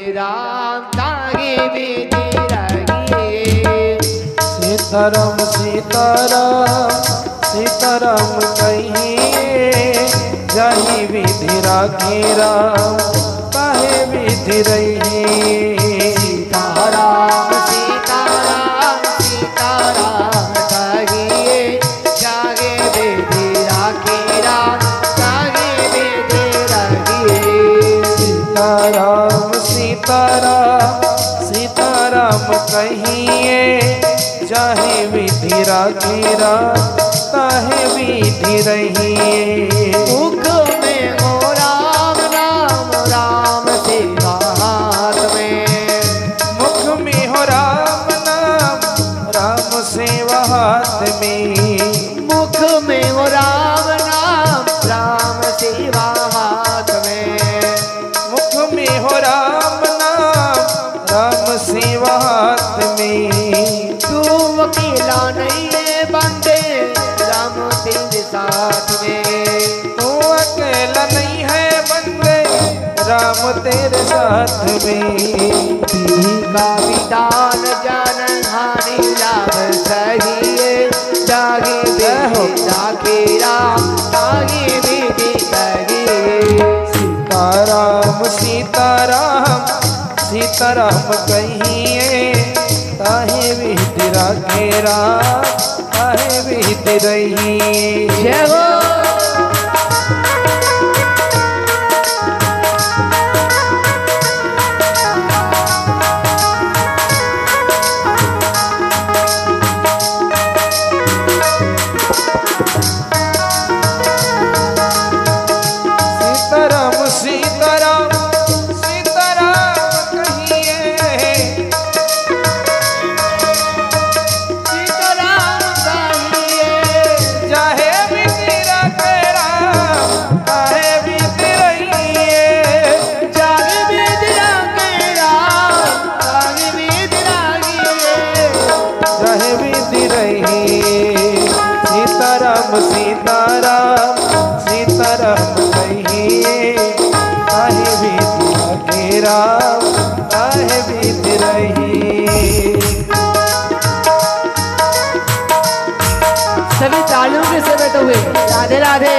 राम तागे विधि रहिए। सीताराम सीताराम सीताराम कहिए जाहि विधि राखे राम ताहे विधि रहिए। सीताराम सीताराम सीताराम कहिए जागे विधि राखे राम तागे विधि रहिए। सीताराम सीताराम सीताराम कहिए जाहे विधि राखे राम ताहे विधि रहिए। मुख में हो राम राम राम सेवा हाथ में। मुख में हो राम नाम राम सेवा हाथ में। मुख में हो राम नाम राम सेवा हाथ में। मुख में हो राम नाम राम सेवा हाथ में। तू अकेला नहीं है बंदे राम तेरे साथ में। तू अकेला नहीं है बंदे राम तेरे साथ में। का विधान जन हानि लाभ सहिए जागे विधि राखे राम तागे विधि रहिए। सीताराम सीताराम सीताराम कहिए ताहे विधि राखे राम ताहे विधि रहिए। जय हो। सीताराम सीताराम सीताराम कहिए सीताराम कहिए जाहे विधि राखे राम ताहे विधि रहिए। जागे विधि राखे राम तागे विधि रहिए। जाहे विधि रहिए। सीताराम सीताराम सीताराम कहिए ताहे विधि राखे राम ताहे विधि रहिए। सभी तालियों के से बैठे हुए राधे राधे।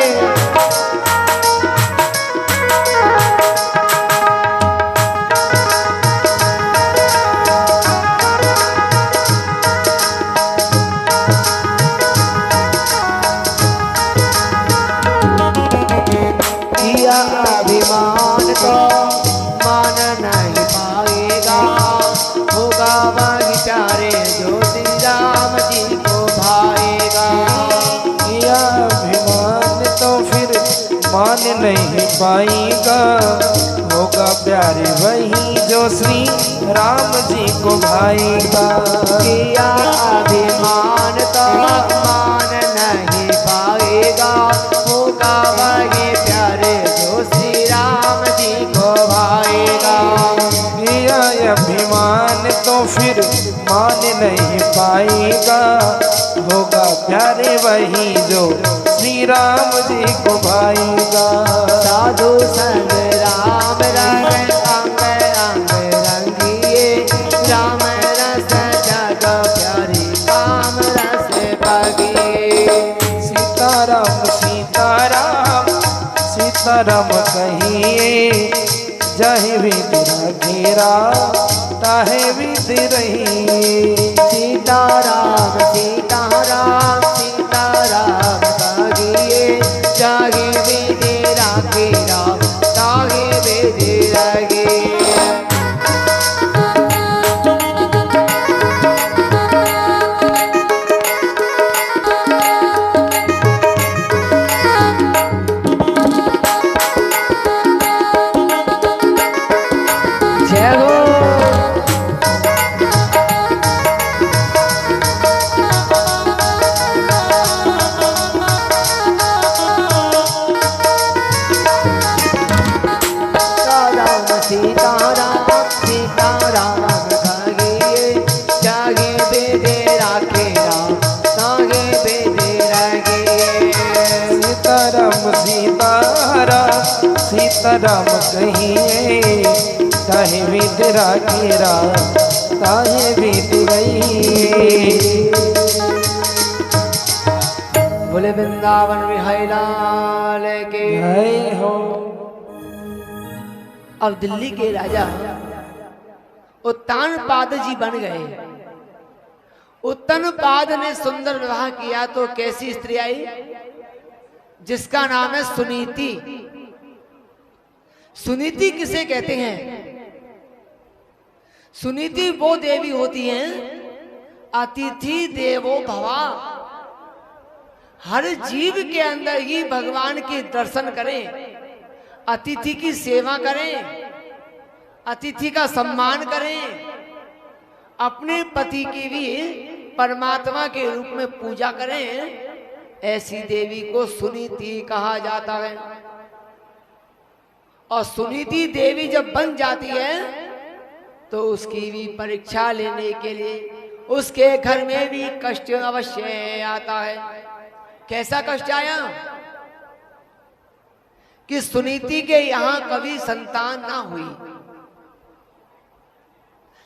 किया अभिमान तो मान नहीं पाएगा। होगा वही प्यारे जो श्री राम जी को भाएगा। किया अभिमान तो फिर मान नहीं पाएगा। होगा प्यारे वही जो श्री राम जी को भाएगा। किया अभिमान तो मान नहीं पाएगा। होगा वही प्यारे जो श्री राम जी को भाएगा। किया अभिमान तो फिर मान नहीं पाएगा। होगा प्यारे वही जो श्री राम जी को भाएगा। साधु संग राम रंग अंग अंग रंगिए। राम रस जग प्यारी काम रस पगिए। सीताराम सीताराम सीताराम कहिए जाहे विधि राखे राम ताहे विधि रहिए। सीताराम सीताराम सीताराम कहिए जागे विधि राखे राम तागे विधि रहिए। जय हो। सीताराम कहिए काहे बीत राखी रात काहे बीत गई। बोले वृंदावन बिहारी लाल के जय हो। अब दिल्ली के राजा उत्तानपाद जी बन गए। उत्तानपाद ने सुंदर विवाह किया तो कैसी स्त्री आई, जिसका नाम है सुनीति। सुनीति किसे कहते हैं? सुनीति वो देवी होती हैं, अतिथि देवो भवा। हर जीव के अंदर ही भगवान के दर्शन करें, अतिथि की सेवा करें, अतिथि का सम्मान करें, अपने पति की भी परमात्मा के रूप में पूजा करें। ऐसी देवी को सुनीति कहा जाता है। और सुनीति देवी जब बन जाती है तो उसकी भी परीक्षा लेने के लिए उसके घर में भी कष्ट अवश्य आता है। कैसा कष्ट आया कि सुनीति के यहां कभी संतान ना हुई।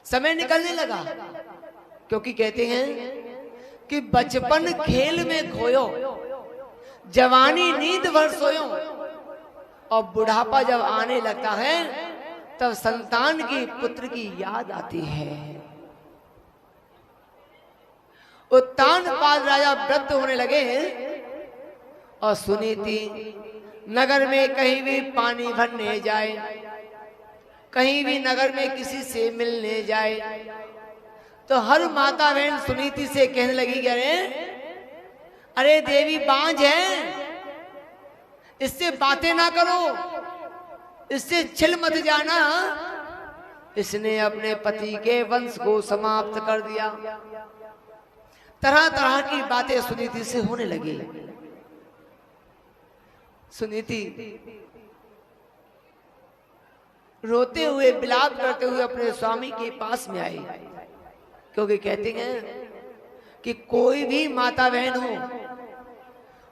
समय निकलने लगा, क्योंकि कहते हैं कि बचपन खेल में खोयो, जवानी नींद भर सोयो, और बुढ़ापा जब आने लगता है तब संतान की पुत्र की याद आती है। उत्तानपाद राजा वृद्ध होने लगे और सुनीति नगर में कहीं भी पानी भरने जाए, कहीं भी नगर में किसी से मिलने जाए, तो हर माता बहन सुनीति से कहने लगी, अरे देवी बांझ है, इससे बातें ना करो, इससे छिल मत जाना, इसने अपने पति के वंश को समाप्त कर दिया। तरह तरह की बातें सुनीति से होने लगी। सुनीति रोते हुए विलाप करते हुए अपने स्वामी के पास में आई, क्योंकि कहते हैं कि कोई भी माता बहन हो,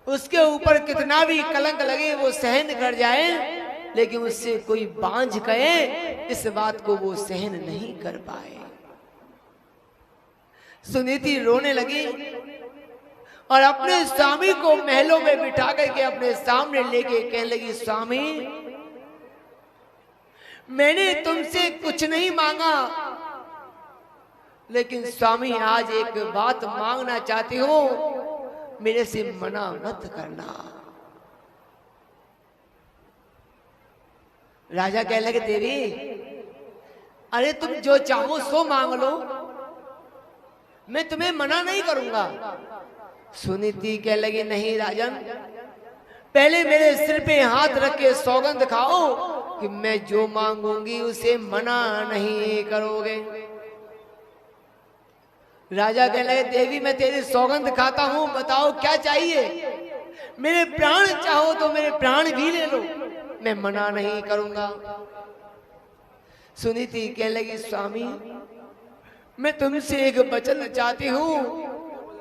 उसके ऊपर कितना भी कलंक लगे वो सहन कर जाए, लेकिन उससे कोई बांझ कहे इस बात को वो सहन नहीं कर पाए। सुनीति रोने लगी और अपने स्वामी को महलों में बिठा करके अपने सामने लेके कहने लगी, स्वामी मैंने तुमसे कुछ नहीं मांगा, लेकिन स्वामी आज एक बात मांगना चाहती हूं, मेरे से मना मत करना। राजा कहने लगे, देवी अरे तुम जो चाहो सो मांग लो, मैं तुम्हें मना नहीं करूंगा। सुनीति कहने लगी, नहीं राजन, पहले मेरे सिर पे हाथ रख के सौगंध खाओ कि मैं जो मांगूंगी उसे मना नहीं करोगे। राजा कहने लगे, देवी मैं तेरी सौगंध खाता हूं, बताओ क्या चाहिए? मेरे प्राण चाहो तो मेरे प्राण भी ले लो, मैं मना नहीं करूंगा। सुनीति कहने लगी, स्वामी मैं तुमसे एक वचन चाहती हूं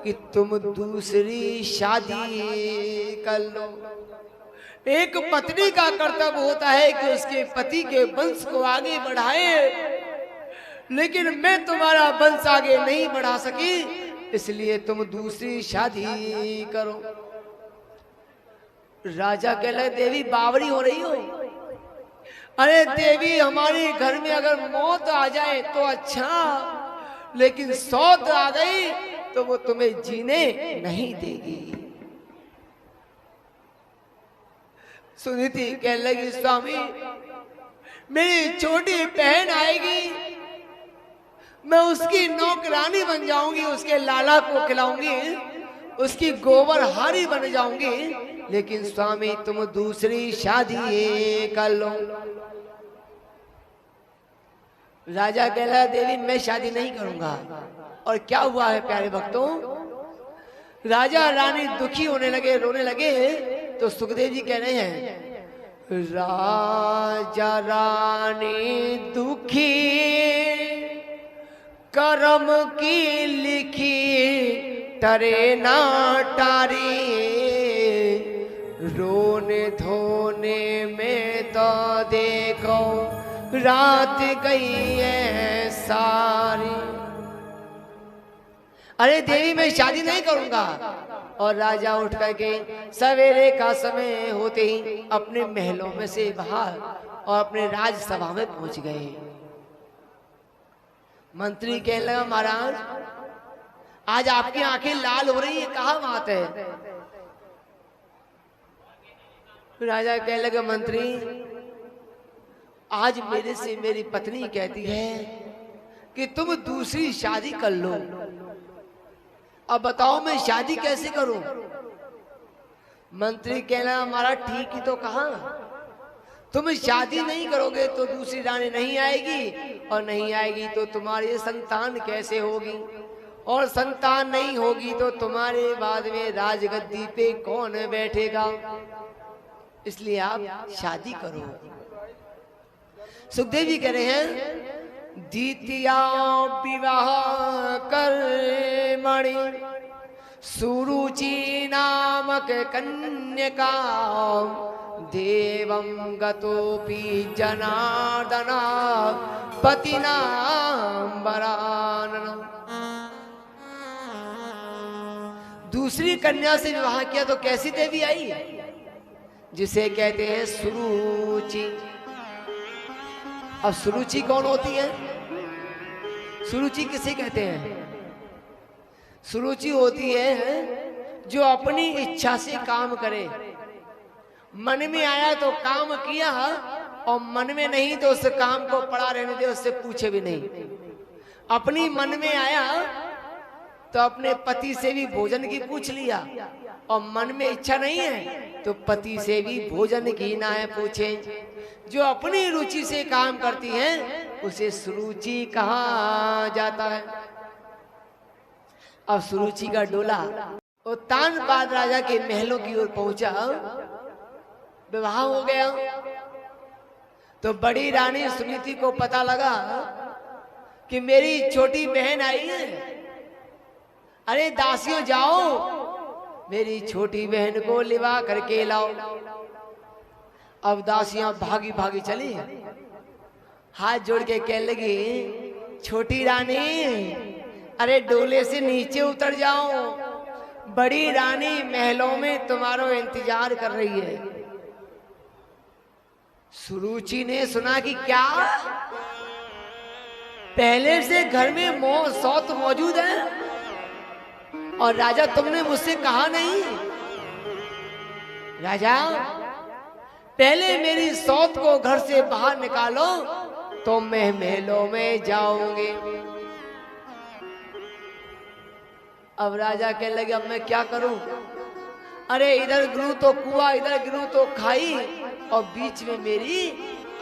कि तुम दूसरी शादी कर लो। एक पत्नी का कर्तव्य होता है कि उसके पति के वंश को आगे बढ़ाए, लेकिन मैं तुम्हारा वंश आगे नहीं बढ़ा सकी, इसलिए तुम दूसरी शादी करो। राजा कह रहे, देवी बावरी हो रही हो? अरे देवी हमारे घर में अगर मौत आ जाए तो अच्छा, लेकिन सौत आ गई तो वो तुम्हें जीने नहीं देगी। सुनीति कहने लगी, स्वामी मेरी छोटी बहन आएगी, मैं उसकी नौकरानी बन जाऊंगी, उसके लाला को खिलाऊंगी, उसकी गोबर हारी बन जाऊंगी, लेकिन स्वामी तुम दूसरी शादी कर लो। राजा कहला, देवी मैं शादी नहीं करूंगा। और क्या हुआ है प्यारे भक्तों, राजा रानी दुखी होने लगे, रोने लगे, तो सुखदेव जी कह रहे हैं, राजा रानी दुखी कर्म की लिखी टरे ना टारी, रोने धोने में तो देखो रात गई है सारी। अरे देवी मैं शादी नहीं करूंगा। और राजा उठ करके सवेरे का समय होते ही अपने महलों में से बाहर और अपने राजसभा में पहुंच गए। मंत्री कहने लगा महाराज आज आपकी आंखें लाल हो रही है, कहा बात है? राजा कहने लगा मंत्री आज मेरे से मेरी पत्नी कहती है कि तुम दूसरी शादी कर लो। अब बताओ मैं शादी कैसे करूं? मंत्री कहना हमारा ठीक ही तो कहा, तुम शादी नहीं करोगे तो दूसरी रानी नहीं आएगी, और नहीं आएगी तो तुम्हारी संतान कैसे होगी, और संतान नहीं होगी तो तुम्हारे बाद में राजगद्दी पे कौन बैठेगा? इसलिए आप शादी करो। सुखदेव जी कह रहे हैं द्वितीया विवाह कर मणि सुरुचि नामक कन्यका देवं गतोपि जनार्दन पतिना वरानन। दूसरी कन्या से विवाह किया तो कैसी देवी आई? जिसे कहते हैं सुरुचि। अब सुरुचि कौन होती है? सुरुचि किसे कहते हैं? सुरुचि होती है जो अपनी इच्छा से काम करे। मन में आया तो काम किया, और मन में नहीं तो उस काम को पड़ा रहने दे, उससे पूछे भी नहीं। अपनी मन में आया तो अपने पति से भी भोजन की पूछ लिया, और मन में इच्छा नहीं है तो पति से भी भोजन की ना है पूछे। जो अपनी रुचि से काम करती है उसे सुरुचि कहा जाता है। अब सुरुचि का डोला वो तानपाद राजा के महलों की ओर पहुंचा। विवाह हो गया तो बड़ी रानी सुनीति को पता लगा कि मेरी छोटी बहन आई है। अरे दासियों जाओ मेरी छोटी बहन को लिवा करके लाओ। अब दासियां भागी भागी चली, हाथ जोड़ के कहने लगी छोटी रानी अरे डोले से नीचे उतर जाओ, बड़ी रानी महलों में तुम्हारा इंतजार कर रही है। सुरुचि ने सुना कि क्या पहले से घर में सौत मौजूद है, और राजा तुमने मुझसे कहा नहीं? राजा पहले मेरी सौत को घर से बाहर निकालो तो मैं महलों में जाऊंगी। अब राजा कहने लगे अब मैं क्या करूं? अरे इधर गिरूं तो कुआं, इधर गिरूं तो खाई, और बीच में मेरी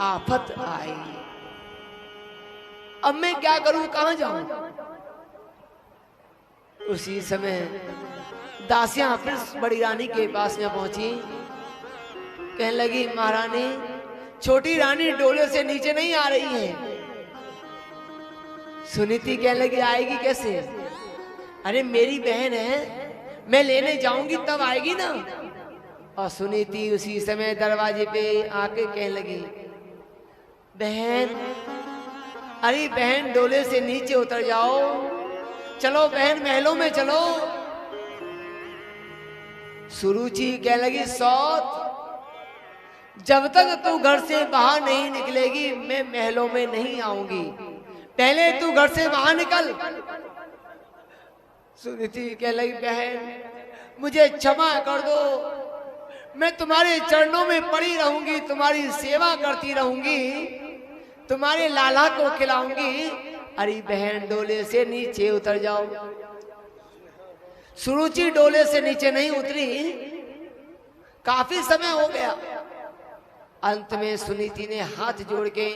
आफत आई। अब मैं क्या करूं, कहां जाऊं? उसी समय दासियां फिर बड़ी रानी के पास में पहुंची। कहने लगी महारानी छोटी रानी डोले से नीचे नहीं आ रही है। सुनीति कहने लगी आएगी कैसे? अरे मेरी बहन है, मैं लेने जाऊंगी तब आएगी ना। और सुनीति उसी समय दरवाजे पे आके कहने लगी बहन, अरे बहन डोले से नीचे उतर जाओ, चलो बहन महलों में चलो। सुरुचि कहने लगी सौत जब तक तू घर से बाहर नहीं निकलेगी मैं महलों में नहीं आऊंगी, पहले तू घर से बाहर निकल। सुनीति कहने लगी बहन मुझे क्षमा कर दो, मैं तुम्हारे चरणों में पड़ी रहूंगी, तुम्हारी सेवा करती रहूंगी, तुम्हारे लाला को खिलाऊंगी। अरे बहन डोले से नीचे उतर जाओ। सुरुचि डोले से नीचे नहीं उतरी, काफी समय हो गया। अंत में सुनीति ने हाथ जोड़ के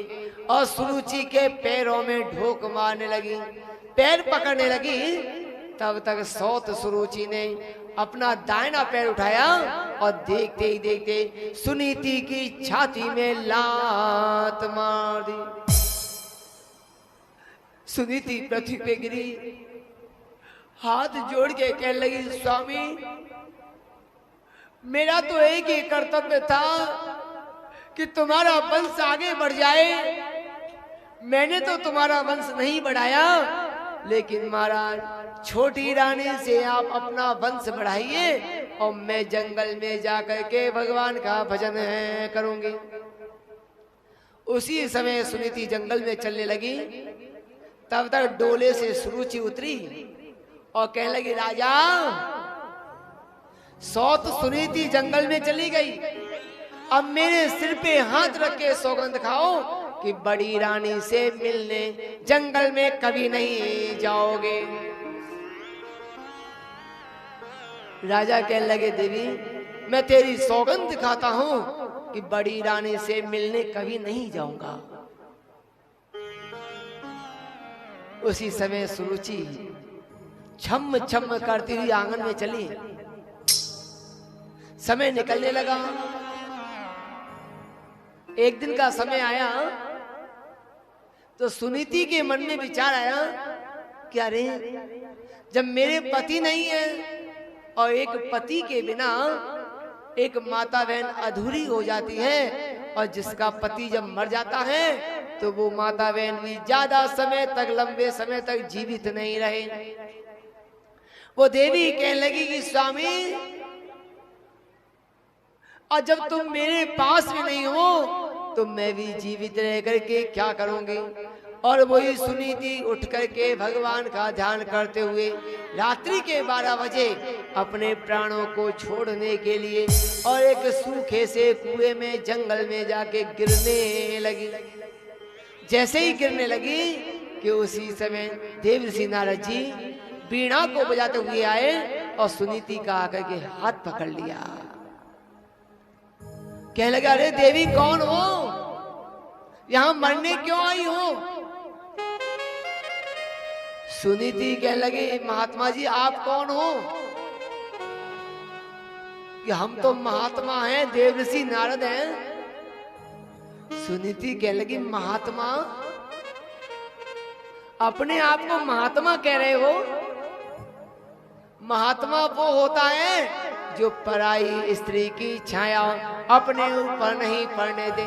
और सुरुचि के पैरों में ढोक मारने लगी, पैर पकड़ने लगी। तब तक सौत सुरुचि ने अपना दाहिना पैर उठाया और देखते ही देखते सुनीति की छाती में लात मार दी। सुनीति पृथ्वी पे गिरी, हाथ जोड़ के कहने लगी स्वामी मेरा तो एक ही कर्तव्य था कि तुम्हारा वंश आगे बढ़ जाए, मैंने तो तुम्हारा वंश नहीं बढ़ाया, लेकिन महाराज छोटी रानी से आप अपना वंश बढ़ाइए और मैं जंगल में जाकर के भगवान का भजन करूंगी। उसी समय सुनीति जंगल में चलने लगी। तब तक डोले से सुरुचि उतरी और कहने लगी, राजा सौत सुनीति जंगल में चली गई, अब मेरे सिर पे हाथ रख के सौगंध खाओ कि बड़ी रानी से मिलने जंगल में कभी नहीं जाओगे। राजा कहने लगे, देवी मैं तेरी सौगंध खाता हूं कि बड़ी रानी से मिलने कभी नहीं जाऊंगा। उसी समय सुरुचि छम छम करती हुई आंगन में चली। समय निकलने लगा। एक दिन का समय आया तो सुनीति के मन में विचार आया कि अरे जब मेरे पति नहीं है और एक पति के बिना एक माता बहन अधूरी हो जाती है, और जिसका पति जब मर जाता है तो वो माता बहन भी ज्यादा समय तक, लंबे समय तक जीवित नहीं रहे। वो देवी कहने लगी कि स्वामी, और जब तुम मेरे पास में नहीं हो तो मैं भी जीवित रह करके क्या करूंगी। और वही सुनीति उठ करके भगवान का ध्यान करते हुए रात्रि के 12 बजे अपने प्राणों को छोड़ने के लिए और एक सूखे से कुएं में जंगल में जाके गिरने लगी। जैसे ही गिरने लगी कि उसी समय देवर्षि नारद जी वीणा को बजाते हुए आए और सुनीति का आकर के हाथ पकड़ लिया। कहने लगे, अरे देवी कौन हो, यहां मरने क्यों आई हो। सुनीति कहने लगे, महात्मा जी आप कौन हो। कि हम तो महात्मा हैं, देवर्षि नारद हैं। सुनीति कहने लगी, महात्मा, अपने आप को महात्मा कह रहे हो। महात्मा वो होता है जो पराई स्त्री की छाया अपने ऊपर नहीं पड़ने दे।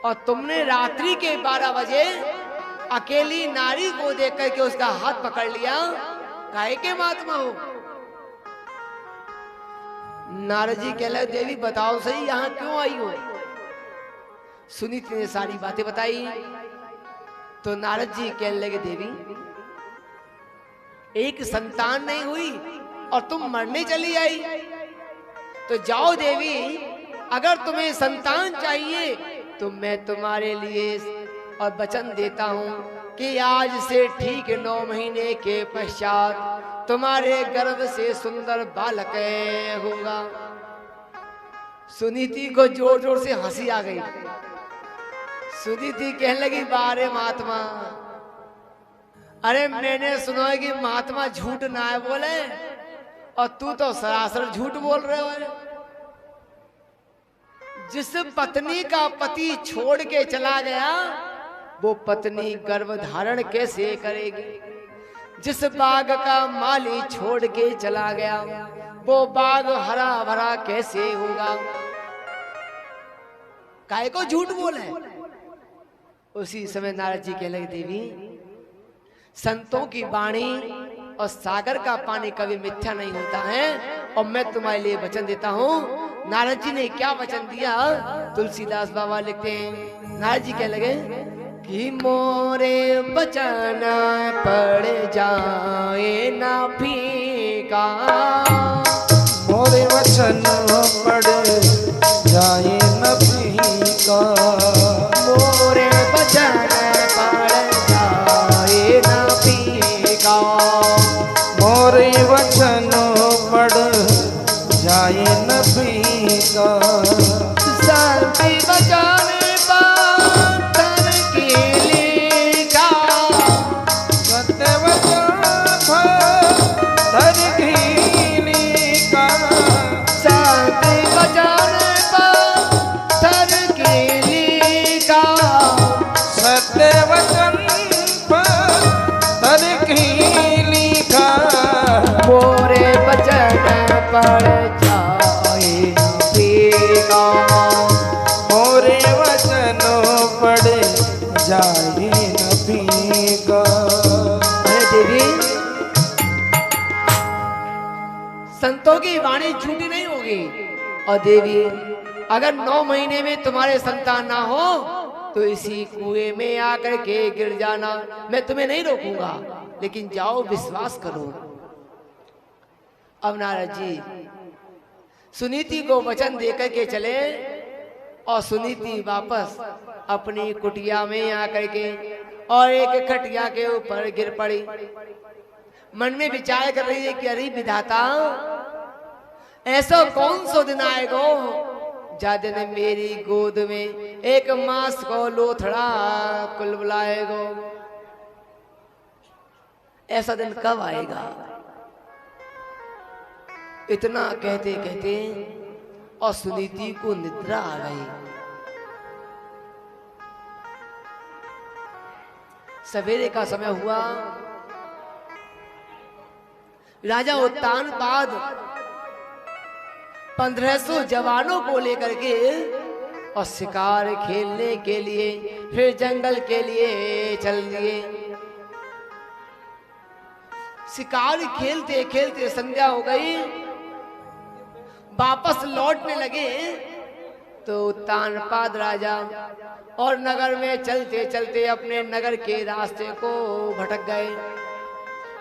और तुमने रात्रि के 12 बजे अकेली नारी को देख करके उसका हाथ पकड़ लिया, काहे के महात्मा हो। नारद जी कह लगे, देवी बताओ सही यहां क्यों आई हो। सुनीति ने सारी बातें बताई तो नारद जी कहने लगे, देवी एक संतान नहीं हुई और तुम मरने चली आई, तो जाओ देवी, अगर तुम्हें संतान चाहिए तो मैं तुम्हारे लिए और वचन देता हूं कि आज से ठीक 9 महीने के पश्चात तुम्हारे गर्भ से सुंदर बालक होगा। सुनीति को जोर जोर से हंसी आ गई। सुनीति कहने लगी, बारे महात्मा, अरे मैंने सुना है कि महात्मा झूठ ना है बोले, और तू तो सरासर झूठ बोल रहे हो। जिस पत्नी का पति छोड़ के चला गया वो पत्नी गर्भ धारण कैसे करेगी। जिस बाग का माली छोड़ के चला गया वो बाग हरा भरा कैसे होगा। काय को झूठ बोले। उसी समय नारद जी कहने लगे, देवी संतों की वाणी और सागर का पानी कभी मिथ्या नहीं होता है, और मैं तुम्हारे लिए वचन देता हूँ। नारद जी ने क्या वचन दिया, तुलसीदास बाबा लिखते हैं। नारद जी कहने लगे कि मोरे वचन पड़ जाए ना फीका, मोरे वचन पड़ जाए न फीका, मोरे वचन पड़ जाए ना फीका, मोरे वचन पड़ जाए न फीका। शांति बचाने पातर के लिखा, सत्य वचन धर की लिखा, शांति बचाने पातर के लिखा, सत्य वचन धर की लिखा। मोरे वचन पड़ जाए फीका, मोरे वचन पड़ जाए की वाणी झूठी नहीं होगी। और देवी अगर 9 महीने में तुम्हारे संतान ना हो तो इसी कुएं में आकर के गिर जाना, मैं तुम्हें नहीं रोकूंगा, लेकिन जाओ विश्वास करो। अब नारद जी सुनीति को वचन देकर के चले और सुनीति वापस अपनी कुटिया में आकर के और एक खटिया के ऊपर गिर पड़ी। मन में विचार कर रही है कि अरे विधाता, ऐसा कौन सा दिन आएगा जा दिन मेरी गोद में एक मास को लोथड़ा कुल बुलाएगो। ऐसा दिन कब आएगा? इतना कहते कहते और सुनीति को निद्रा आ गई। सवेरे का समय हुआ। राजा उत्तानपाद 1500 जवानों को लेकर के और शिकार खेलने के लिए फिर जंगल के लिए चल दिए। शिकार खेलते खेलते संध्या हो गई। वापस लौटने लगे तो उत्तानपाद राजा और नगर में चलते चलते अपने नगर के रास्ते को भटक गए,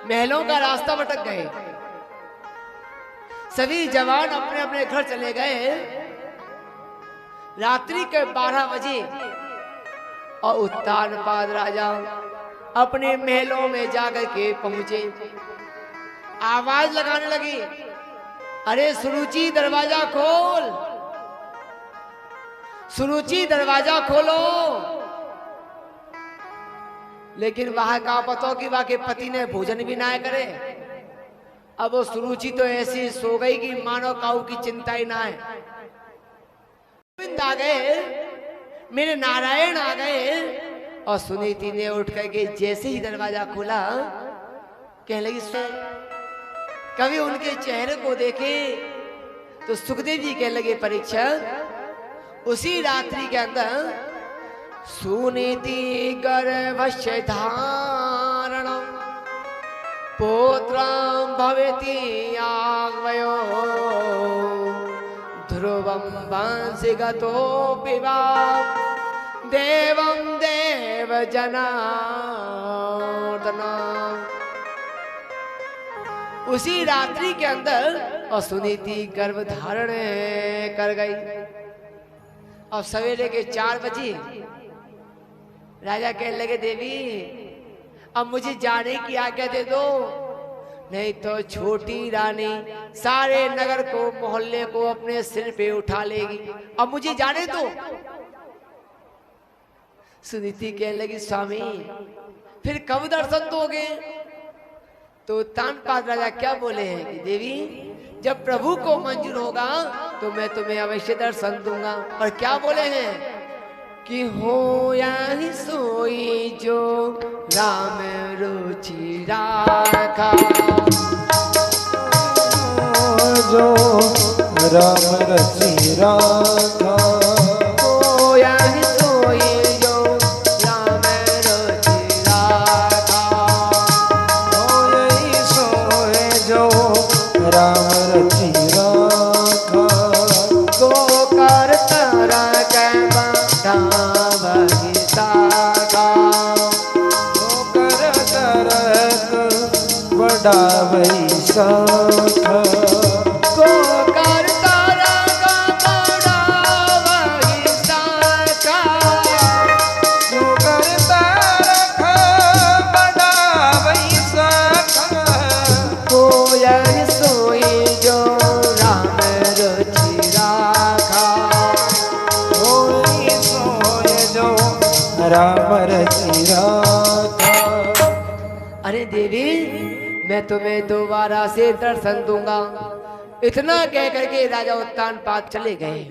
महलों का रास्ता भटक गए। सभी जवान अपने अपने घर चले गए। रात्रि के 12 बजे और उत्तानपाद राजा अपने महलों में जाकर के पहुंचे। आवाज लगाने लगी, अरे सुरुचि दरवाजा खोल, सुरुचि दरवाजा खोलो। लेकिन वहां का पतो कि वहां के पति ने भोजन भी ना करे। अब वो सुरुचि तो ऐसी सो गई कि मानो काऊ की चिंता ही ना है। आ गए, मेरे नारायण आ गए। और सुनीति ने उठ करके जैसे ही दरवाजा खोला कहने लगी सो। कभी उनके चेहरे को देखे तो सुखदेव जी कहने लगे परीक्षक, उसी रात्रि के अंदर सुनीति गर्भस्य धारणम पुत्रं भवेति आग्वयो ध्रुवं वंशिगतो पिबा देवं देव जनार्दना। उसी रात्रि के अंदर और सुनीति गर्भ धारण कर गई। और सवेरे के 4 बजे राजा कहने लगे देवी अब मुझे जाने की आज्ञा दे दो, नहीं तो छोटी रानी सारे नगर को मोहल्ले को अपने सिर पे उठा लेगी। अब मुझे जाने दो। सुनीति कहने लगी स्वामी फिर कब दर्शन दोगे? तो उत्तानपाद राजा क्या बोले हैं कि देवी जब प्रभु को मंजूर होगा तो मैं तुम्हें अवश्य दर्शन दूंगा। और क्या बोले हैं कि हो यही सोई जो राम रुचि राखा, जो राम रुचि राखा। हो यही सोई जो राम रुचि राखा, हो यही सोए जो राम रुचि राखा। गो कर तारा कैबा बड़ा वैसाखा को करता रगा बड़ा वैसाखा, को करता रखा बड़ा वैसाखा। को यही सोई जो राम रुचि राखा, हो यही सोए जो राम रुचि राखा। अरे देवी मैं तुम्हें दोबारा से दर्शन दूंगा। इतना कह करके राजा उत्तानपाद चले गए।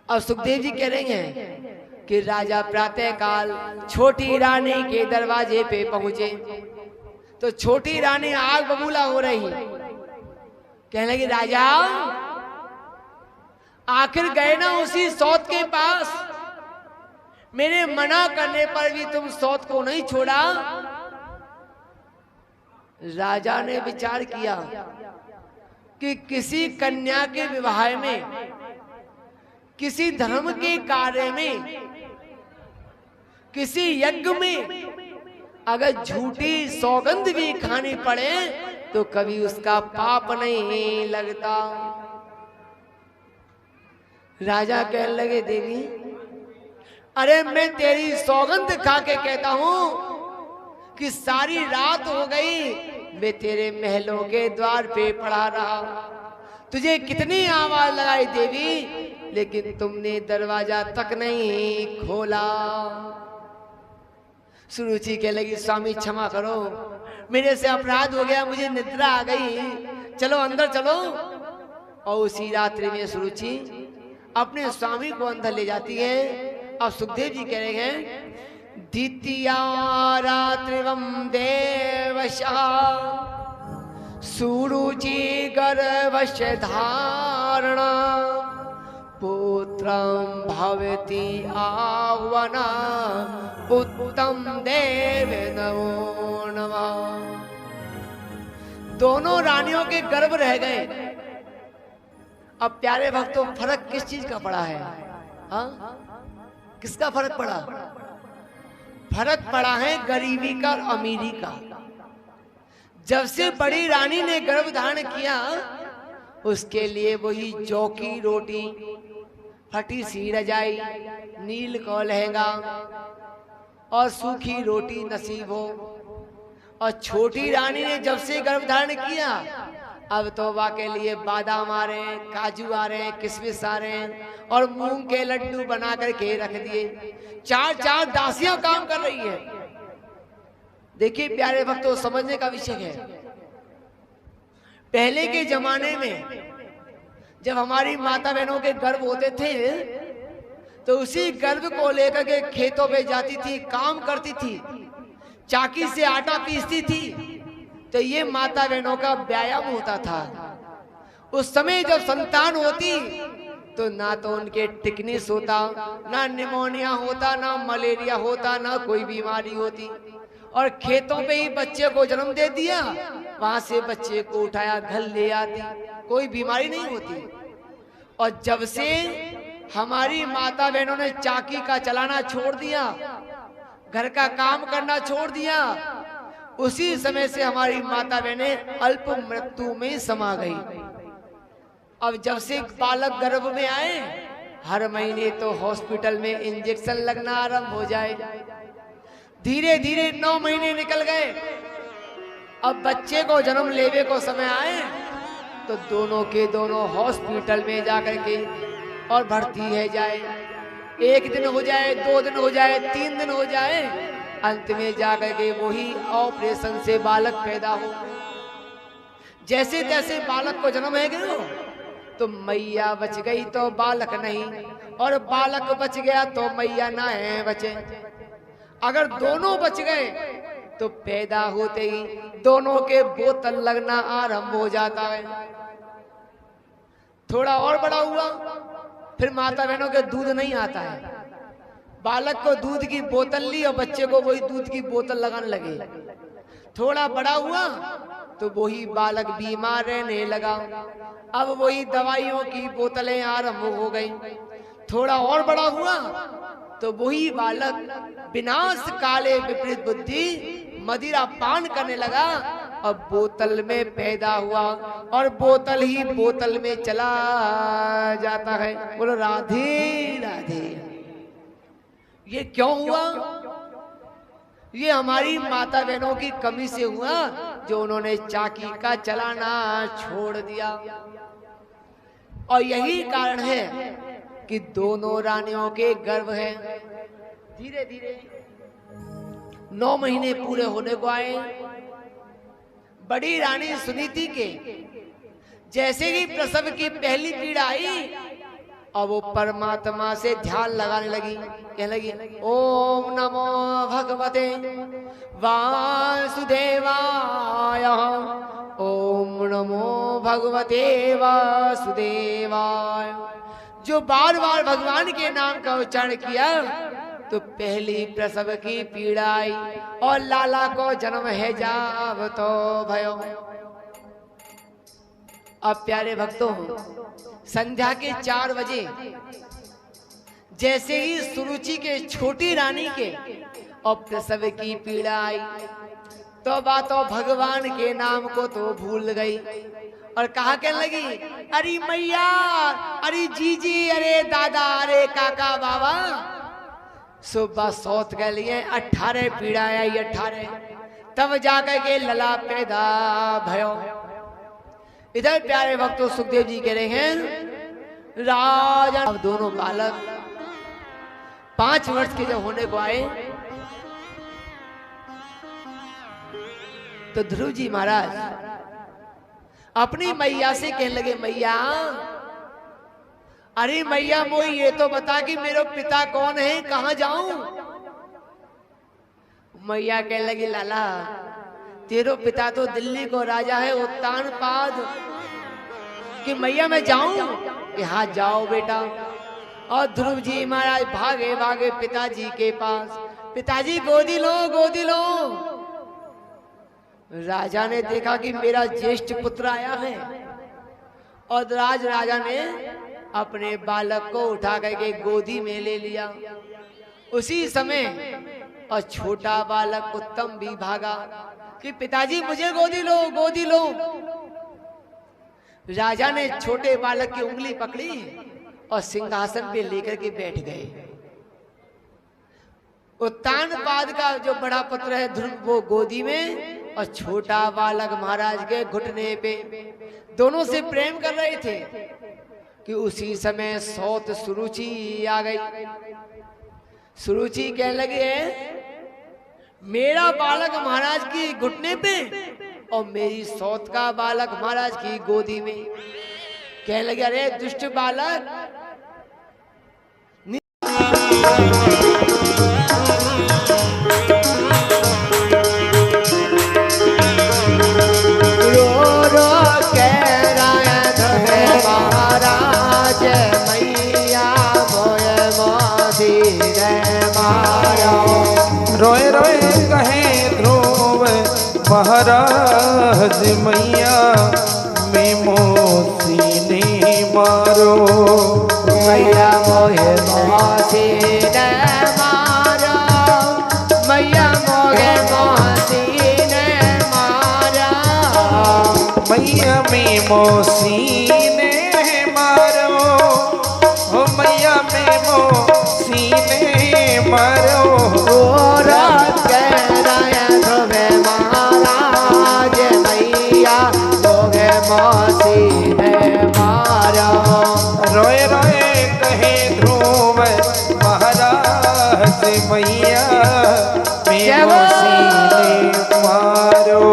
अब सुखदेव जी कह रहे हैं कि राजा प्रातः काल छोटी रानी के दरवाजे पे पहुंचे तो छोटी रानी आग बबूला हो रही। कहने लगी राजा आखिर गए ना उसी सौत के पास, मेरे मना करने पर भी तुम सौत को नहीं छोड़ा। राजा ने विचार किया कि किसी कन्या के विवाह में, किसी धर्म के कार्य में, किसी यज्ञ में अगर झूठी सौगंध भी खानी पड़े तो कभी उसका पाप नहीं लगता। राजा कहने लगे, देवी अरे मैं तेरी सौगंध खा के कहता हूं कि सारी रात हो गई मैं तेरे महलों के द्वार पे पड़ा रहा, तुझे कितनी आवाज लगाई देवी, लेकिन तुमने दरवाजा तक नहीं खोला। सुरुचि कह लगी, स्वामी क्षमा करो, मेरे से अपराध हो गया, मुझे निद्रा आ गई, चलो अंदर चलो। और उसी रात्रि में सुरुचि अपने स्वामी को अंदर ले जाती है। अब सुखदेव जी कह रहे हैं, द्वितीया रात्रिवम देवशः सुरुचि गर्भस्य धारणा पुत्रं भवति आह्वना उत्तम देव नमो नमः। दोनों रानियों के गर्भ रह गए। अब प्यारे भक्तों, फर्क किस चीज का पड़ा है? हाँ, किसका फर्क पड़ा? फर्क पड़ा है गरीबी का और अमीरी का। जब से बड़ी रानी ने गर्भ धारण किया, उसके लिए वही जौ की रोटी, फटी सी रजाई, नील का लहंगा और सूखी रोटी नसीब हो। और छोटी रानी ने जब से गर्भ धारण किया, अब तौबा के लिए बादाम आ रहे हैं, काजू आ रहे हैं, किशमिश आ रहे हैं और मूंग के लड्डू बना करके रख दिए। चार चार दासियां काम कर रही है। देखिए प्यारे भक्तों, समझने का विषय है, पहले के जमाने में जब हमारी माता बहनों के गर्भ होते थे तो उसी गर्भ को लेकर के खेतों पे जाती थी, काम करती थी, चाकी से आटा पीसती थी। तो ये माता बहनों का व्यायाम होता था। उस समय जब संतान होती तो ना तो उनके टिकनिस होता, ना निमोनिया होता, ना मलेरिया होता, ना कोई बीमारी होती। और खेतों पे ही बच्चे को जन्म दे दिया, वहां से बच्चे को उठाया घर ले आती, कोई बीमारी नहीं होती। और जब से हमारी माता बहनों ने चाकी का चलाना छोड़ दिया, घर का काम करना छोड़ दिया, उसी समय से हमारी माता बहनें अल्प मृत्यु में समा गई। अब जब से बालक गर्भ में आए, हर महीने तो हॉस्पिटल में इंजेक्शन लगना आरंभ हो जाए। धीरे धीरे 9 महीने निकल गए। अब बच्चे को जन्म लेने को समय आए तो दोनों के दोनों हॉस्पिटल में जाकर के और भर्ती है जाए। 1 दिन हो जाए, 2 दिन हो जाए, 3 दिन हो जाए, अंत में जाकर के वही ऑपरेशन से बालक पैदा हो। जैसे तैसे बालक को जन्म है गया तो मैया बच गई तो बालक नहीं, और बालक बच गया तो मैया ना है बचे। अगर दोनों बच गए तो पैदा होते ही दोनों के बोतल लगना आरंभ हो जाता है। थोड़ा और बड़ा हुआ, फिर माता बहनों के दूध नहीं आता है, बालक को दूध की बोतल ली और बच्चे को वही दूध की बोतल लगाने लगे। थोड़ा बड़ा हुआ तो वही बालक बीमार रहने लगा, अब वही दवाइयों की बोतलें आरंभ हो गई। थोड़ा और बड़ा हुआ तो वही बालक विनाश काले विपरीत बुद्धि मदिरा पान करने लगा, अब बोतल में पैदा हुआ और बोतल ही बोतल में चला जाता है। बोलो राधे राधे। ये क्यों हुआ? ये हमारी माता बहनों की कमी से हुआ, जो उन्होंने चाकी का चलाना छोड़ दिया। और यही कारण है कि दोनों रानियों के गर्भ है। धीरे धीरे 9 महीने पूरे होने को आए। बड़ी रानी सुनीति के जैसे ही प्रसव की पहली पीड़ा आई, अब वो परमात्मा से ध्यान लगाने लगी, कहने लगी ओम नमो भगवते वासुदेवाय, ओम नमो भगवते वासुदेवाय। जो बार बार भगवान के नाम का उच्चारण किया तो पहली प्रसव की पीड़ा आई और लाला को जन्म है जाव तो भयो। अब प्यारे भक्तों, संध्या के 4 बजे जैसे ही सुरुचि के छोटी रानी के और प्रसव की पीड़ा आई तो बातों भगवान के नाम को तो भूल गई और कहा कहने लगी, अरे मैया, अरे जीजी, अरे दादा, अरे काका बाबा, सुबह सौत के लिए 18 पीड़ा आई, 18 तब जाकर के लला पैदा भयो। इधर प्यारे भक्तों सुखदेव जी कह रहे हैं, राजा अब दोनों बालक 5 वर्ष के जब होने को आए तो ध्रुव जी महाराज अपनी मैया से कहने लगे, मैया, अरे मैया मोई ये तो बता कि मेरे पिता कौन है, कहां जाऊं। मैया कहने लगी, लाला तेरो पिता तो दिल्ली को राजा है उत्तानपाद, कि मैया मैं जाऊं कि हाँ जाओ बेटा। और ध्रुव जी महाराज भागे भागे पिताजी के पास, पिताजी गोदी लो, गोदी लो। राजा ने देखा कि मेरा ज्येष्ठ पुत्र आया है और राजा ने अपने बालक को उठा करके गोदी में ले लिया। उसी समय और छोटा बालक उत्तम भी भागा कि पिताजी मुझे गोदी लो, गोदी लो। राजा ने छोटे बालक की उंगली पकड़ी और सिंहासन पे लेकर के बैठ गए। उत्तानपाद का जो बड़ा पुत्र है ध्रुव, वो गोदी में और छोटा बालक महाराज के घुटने पे, दोनों से प्रेम कर रहे थे कि उसी समय सौत सुरुचि आ गई। सुरुचि कहने लगे, मेरा बालक महाराज की घुटने पे और मेरी सौत का बालक महाराज की गोदी में। कहने लगे, अरे दुष्ट बालक, रोए रोए कहे ध्रुव महाराज, मैया में मोसी ने मारो। मैया मोहे मोसी ने मारो, मैया मोहे मोसी ने मारा। मैया में मोसी ने मारो, हो मैया में मोसी ने मारो। मोसी ने मारा। रोए रोए कहे ध्रुव महाराज, मैया में मोसी ने मारो।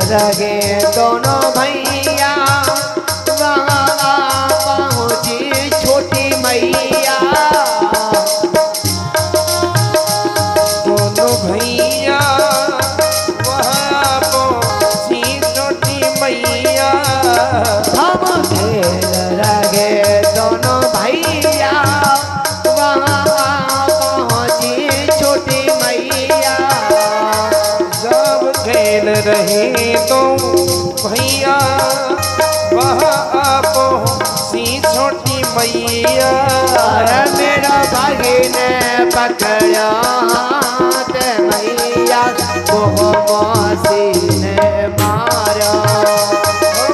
लगे दोनों भैया, वहाँ पहुँची छोटी मैया। दोनों भैया वहाँ पहुँची छोटी मैया। हम खेल लगे दोनों भैया, वहाँ पहुँची छोटी मैया। जब खेल रहे तो भैया वहाँ पहुँची छोटी मैया। मेरा भागी ने पकड़ा हाथ मैया, वो मौसी ने मारा।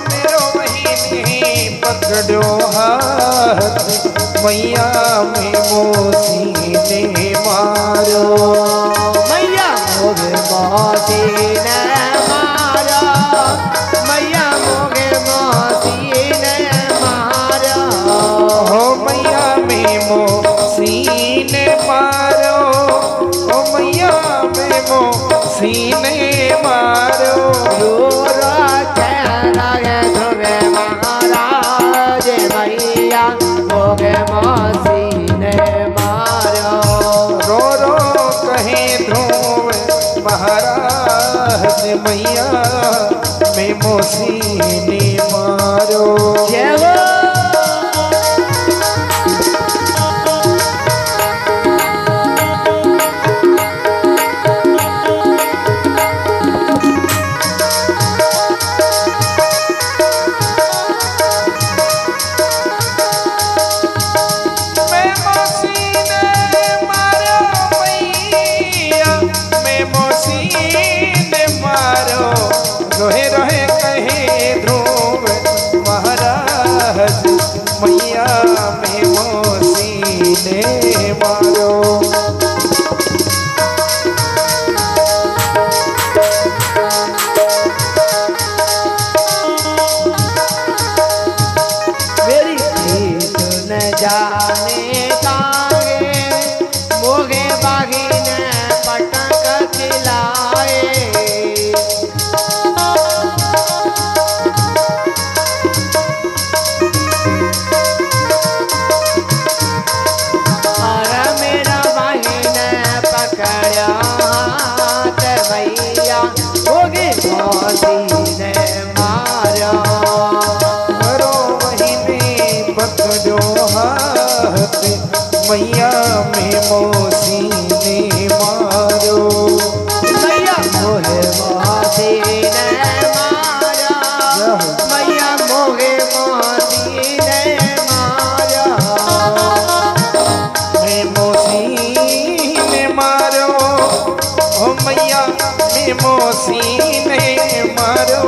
मेरो बहिनी पकड़ो हाथ, मैया में मोसी ने मारो। मैया मोगे मौसी ने मारा, मैया मोगे मौसी ने मारा। हो मैया में मोसी ने मारो, हो मैया में मोसी ने मारो। महाराज मैया मोगे मौसी महाराज मैया में मोसी ने मारो। जय हो। रोहे रोहे कहे ध्रुव महाराज मैया में मोसी ने मारो। मेरी प्रीत न जाने कागे मोगे बागी ने पटक खिलाए। मैया में मोसी ने मारो। मैया मोहे मोसी ने मारा। मैया मोहे मोसी ने मारा। में मोसी ने मारो। ओ मैया में मोसी ने मारो।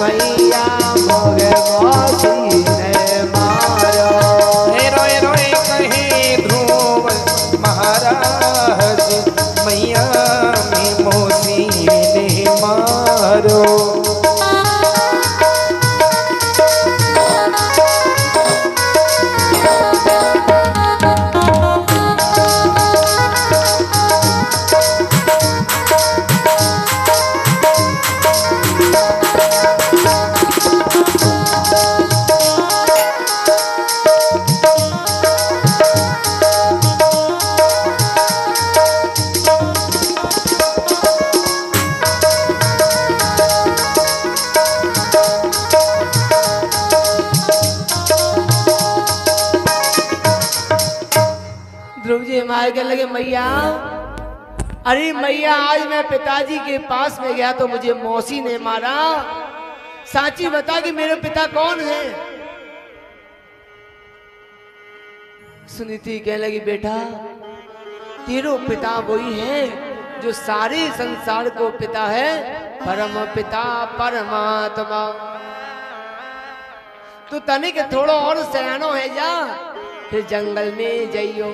मैया मोहे मोसी ने मारो। रोए रोए कहे ध्रुव महाराज मैया में मोसी ने मारो। ध्रुव जी मार के लगे मैया, अरे मैया आज मैं पिताजी के पास में गया तो मुझे मौसी ने मारा। साची बता कि मेरे पिता कौन है। सुनीति कहने लगी बेटा तेरो पिता वही है जो सारे संसार को पिता है, परम पिता परमात्मा। तू तनिक थोड़ा और सयानो है जा, फिर जंगल में जाइयो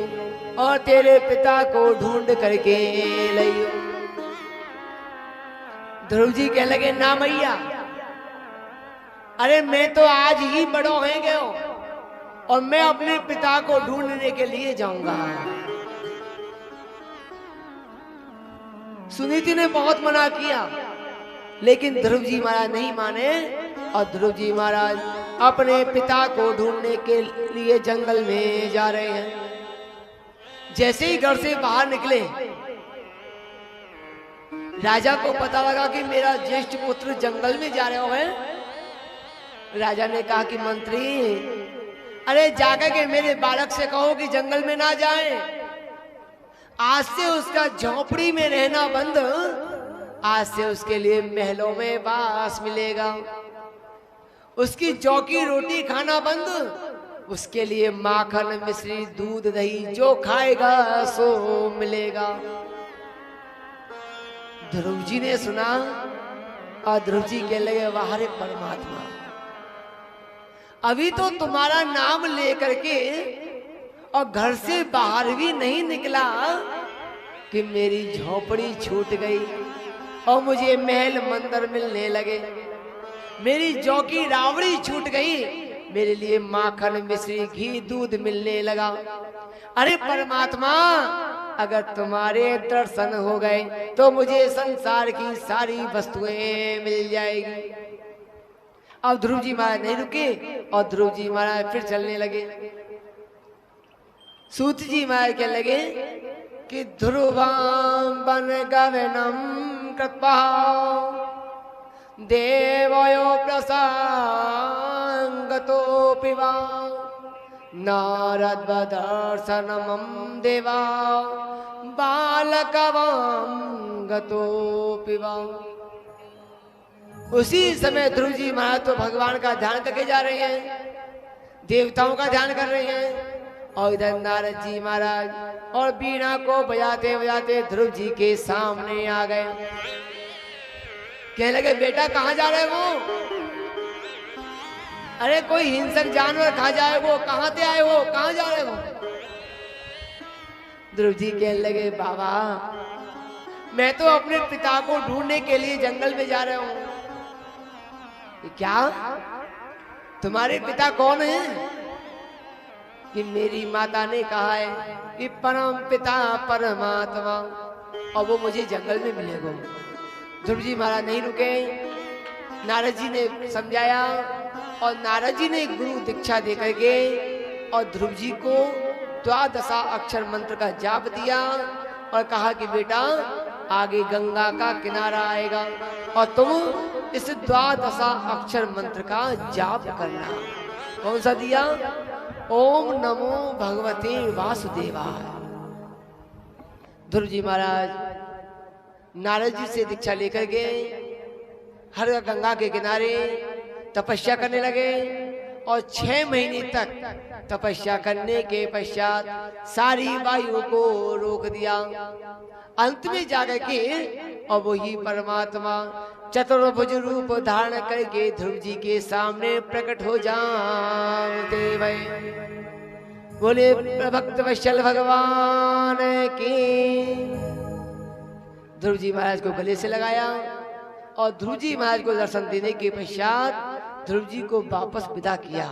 और तेरे पिता को ढूंढ करके लाइयो। ध्रुव जी कहने लगे ना मैया, अरे मैं तो आज ही बड़ो हो गयो और मैं अपने पिता को ढूंढने के लिए जाऊंगा। सुनीति ने बहुत मना किया लेकिन ध्रुव जी महाराज नहीं माने और ध्रुव जी महाराज अपने पिता को ढूंढने के लिए जंगल में जा रहे हैं। जैसे ही घर से बाहर निकले राजा को पता लगा कि मेरा ज्येष्ठ पुत्र जंगल में जा रहे हैं। राजा ने कहा कि मंत्री अरे जाकर के मेरे बालक से कहो कि जंगल में ना जाए, आज से उसका झोपड़ी में रहना बंद, आज से उसके लिए महलों में वास मिलेगा। उसकी जौ की रोटी खाना बंद, उसके लिए माखन मिश्री दूध दही जो खाएगा सो मिलेगा। ध्रुव जी ने सुना और ध्रुव जी कहने लगे वाह रे परमात्मा, अभी तो तुम्हारा नाम लेकर के और घर से बाहर भी नहीं निकला कि मेरी झोपड़ी छूट गई और मुझे महल मंदिर मिलने लगे। मेरी जौ की रावड़ी छूट गई, मेरे लिए माखन मिश्री घी दूध मिलने लगा। अरे परमात्मा अगर तुम्हारे दर्शन हो गए तो मुझे संसार की सारी वस्तुएं मिल जाएगी। अब ध्रुव जी महाराज नहीं रुके और ध्रुव जी महाराज फिर चलने लगे। सूत जी महाराज कहने लगे कि ध्रुवां वन गवनम कृत्वा देवयो प्रसंगतोऽपि वा नारद्वदर्शनमं देवा बालकवां गतोऽपि वा। उसी समय ध्रुव जी महाराज तो भगवान का ध्यान करके जा रहे हैं, देवताओं का ध्यान कर रहे हैं, और इधर नारद जी महाराज और बीणा को बजाते बजाते ध्रुव जी के सामने आ गए। कहने लगे बेटा कहाँ जा रहे हो? अरे कोई हिंसक जानवर खा जाए वो, कहाँ से आए हो, कहाँ जा रहे हो? ध्रुव जी कहने लगे बाबा मैं तो अपने पिता को ढूंढने के लिए जंगल में जा रहा हूँ। क्या तुम्हारे पिता कौन है? कि मेरी माता ने कहा है कि परम पिता परमात्मा, और वो मुझे जंगल में मिलेगा। ध्रुव जी महाराज नहीं रुके, नारद जी ने समझाया और नारद जी ने गुरु दीक्षा देकर के और ध्रुव जी को 12 अक्षर मंत्र का जाप दिया और कहा कि बेटा आगे गंगा का किनारा आएगा और तुम इस 12 अक्षर मंत्र का जाप करना। कौन सा दिया? ओम नमो भगवते वासुदेवाय। ध्रुव जी महाराज नारद जी से दीक्षा लेकर के हर गंगा के किनारे तपस्या करने लगे और 6 महीने तक तपस्या करने के पश्चात सारी वायु को रोक दिया। अंत में जाकर के और वही परमात्मा चतुर्भुज रूप धारण करके ध्रुव जी के सामने प्रकट हो जाते भय। बोले भक्त वत्सल भगवान की। ध्रुव जी महाराज को गले से लगाया और ध्रुव जी महाराज को दर्शन देने के पश्चात ध्रुव जी को वापस विदा किया।